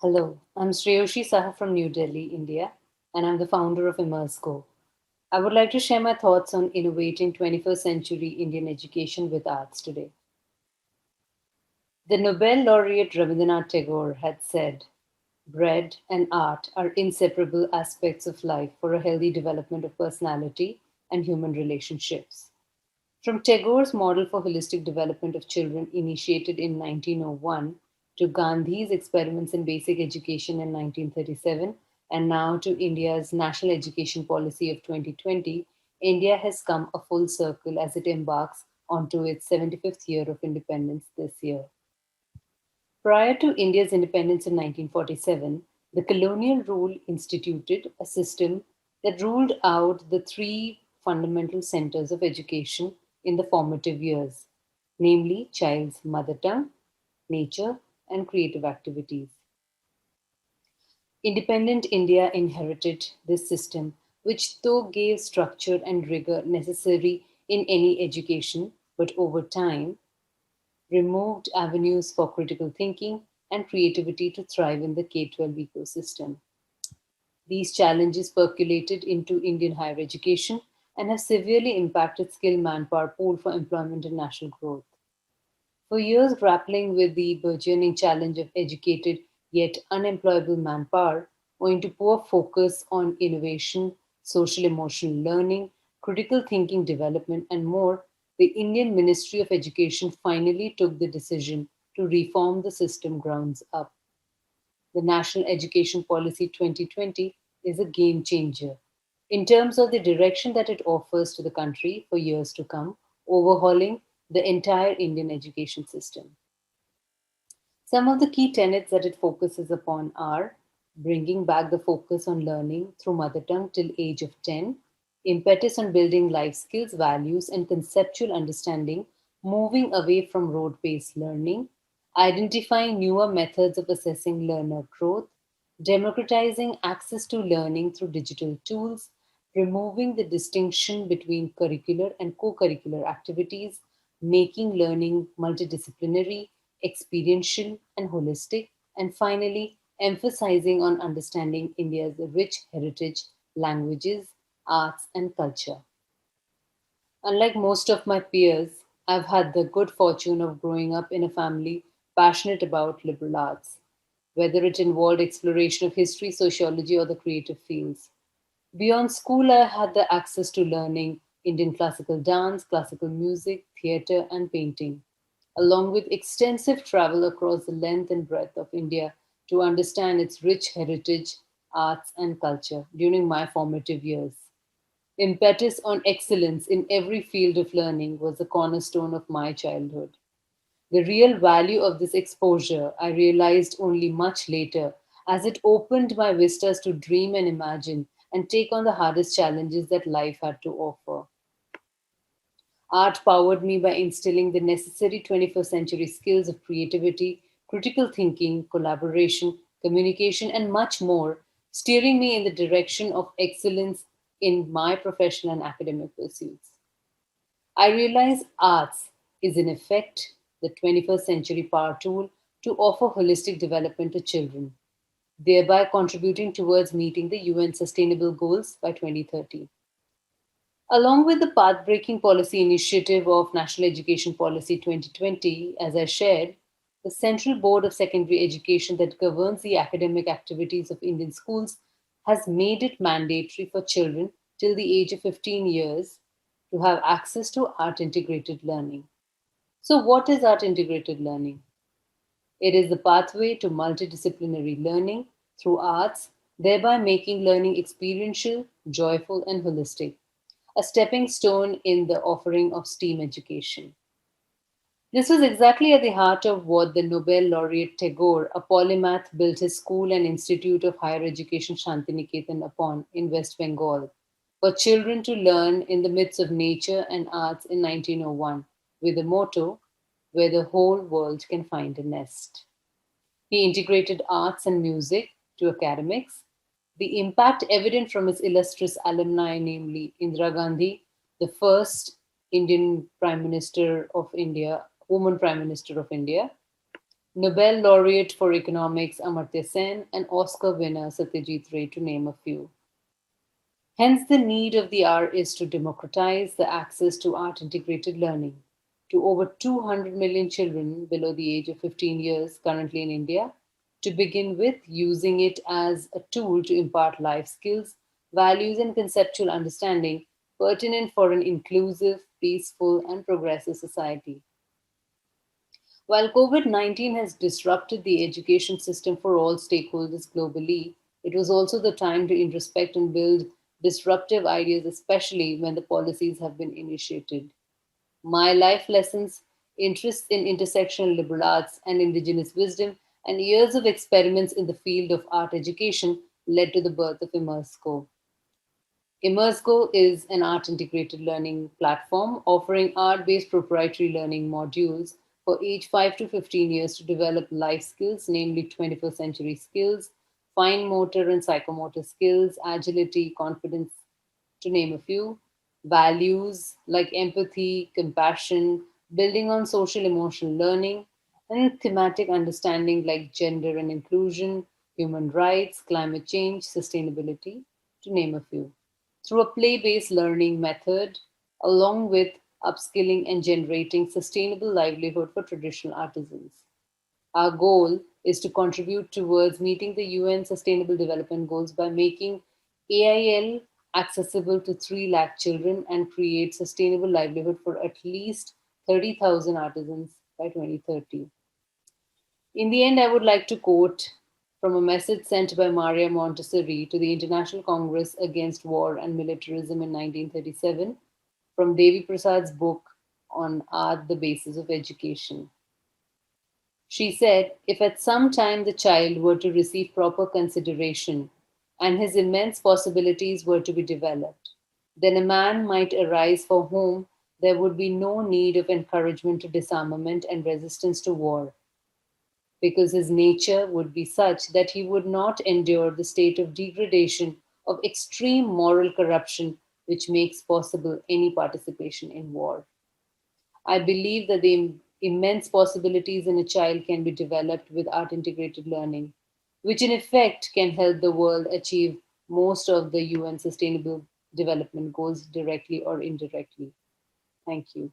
Hello, I'm Shreyoshi Saha from New Delhi, India, and I'm the founder of ImmerseGo. I would like to share my thoughts on innovating 21st century Indian education with arts today. The Nobel laureate Rabindranath Tagore had said, bread and art are inseparable aspects of life for a healthy development of personality and human relationships. From Tagore's model for holistic development of children initiated in 1901 to Gandhi's experiments in basic education in 1937 and now to India's national education policy of 2020, India has come a full circle as it embarks onto its 75th year of independence this year. Prior to India's independence in 1947, the colonial rule instituted a system that ruled out the three fundamental centers of education in the formative years, namely child's mother tongue, nature, and creative activities. Independent India inherited this system, which though gave structure and rigor necessary in any education, but over time removed avenues for critical thinking and creativity to thrive in the K 12 ecosystem. These challenges percolated into Indian higher education and have severely impacted skilled manpower pool for employment and national growth. For years, grappling with the burgeoning challenge of educated yet unemployable manpower, owing to poor focus on innovation, social emotional learning, critical thinking development, and more, the Indian Ministry of Education finally took the decision to reform the system grounds up. The National Education Policy 2020 is a game changer in terms of the direction that it offers to the country for years to come, overhauling the entire Indian education system. Some of the key tenets that it focuses upon are bringing back the focus on learning through mother tongue till age of 10, impetus on building life skills, values, and conceptual understanding, moving away from rote-based learning, identifying newer methods of assessing learner growth, democratizing access to learning through digital tools, removing the distinction between curricular and co curricular activities, making learning multidisciplinary, experiential, and holistic, and finally, emphasizing on understanding India's rich heritage, languages, arts, and culture. Unlike most of my peers, I've had the good fortune of growing up in a family passionate about liberal arts, whether it involved exploration of history, sociology, or the creative fields. Beyond school, I had the access to learning Indian classical dance, classical music, theatre, and painting, along with extensive travel across the length and breadth of India to understand its rich heritage, arts, and culture during my formative years. Impetus on excellence in every field of learning was the cornerstone of my childhood. The real value of this exposure I realized only much later as it opened my vistas to dream and imagine and take on the hardest challenges that life had to offer. Art powered me by instilling the necessary 21st century skills of creativity, critical thinking, collaboration, communication, and much more, steering me in the direction of excellence in my professional and academic pursuits. I realize arts is, in effect, the 21st century power tool to offer holistic development to children, thereby contributing towards meeting the UN Sustainable Goals by 2030. Along with the path-breaking policy initiative of National Education Policy 2020, as I shared, the Central Board of Secondary Education that governs the academic activities of Indian schools has made it mandatory for children till the age of 15 years to have access to art integrated learning. So, what is art integrated learning? It is the pathway to multidisciplinary learning through arts, thereby making learning experiential, joyful, and holistic, a stepping stone in the offering of STEAM education. This was exactly at the heart of what the Nobel laureate Tagore, a polymath, built his school and institute of higher education Shantiniketan upon in West Bengal, for children to learn in the midst of nature and arts in 1901, with the motto, where the whole world can find a nest. He integrated arts and music to academics, the impact evident from his illustrious alumni, namely Indira Gandhi, the first Indian Prime Minister of India, woman Prime Minister of India, Nobel laureate for economics Amartya Sen, and Oscar winner Satyajit Ray, to name a few. Hence, the need of the hour is to democratize the access to art integrated learning to over 200 million children below the age of 15 years currently in India, to begin with, using it as a tool to impart life skills, values, and conceptual understanding pertinent for an inclusive, peaceful, and progressive society. While COVID 19 has disrupted the education system for all stakeholders globally, it was also the time to introspect and build disruptive ideas, especially when the policies have been initiated. My life lessons, interests in intersectional liberal arts and indigenous wisdom, and years of experiments in the field of art education led to the birth of ImmerseGo. ImmerseGo is an art integrated learning platform offering art based proprietary learning modules for age 5 to 15 years to develop life skills, namely 21st century skills, fine motor and psychomotor skills, agility, confidence, to name a few, values like empathy, compassion, building on social emotional learning, and thematic understanding like gender and inclusion, human rights, climate change, sustainability, to name a few, through a play based learning method, along with upskilling and generating sustainable livelihood for traditional artisans. Our goal is to contribute towards meeting the UN Sustainable Development Goals by making AIL accessible to 3 lakh children and create sustainable livelihood for at least 30,000 artisans by 2030. In the end, I would like to quote from a message sent by Maria Montessori to the International Congress Against War and Militarism in 1937 from Devi Prasad's book on Art, the Basis of Education. She said, if at some time the child were to receive proper consideration and his immense possibilities were to be developed, then a man might arise for whom there would be no need of encouragement to disarmament and resistance to war, because his nature would be such that he would not endure the state of degradation, of extreme moral corruption, which makes possible any participation in war. I believe that the immense possibilities in a child can be developed with art integrated learning, which in effect can help the world achieve most of the UN Sustainable Development Goals directly or indirectly. Thank you.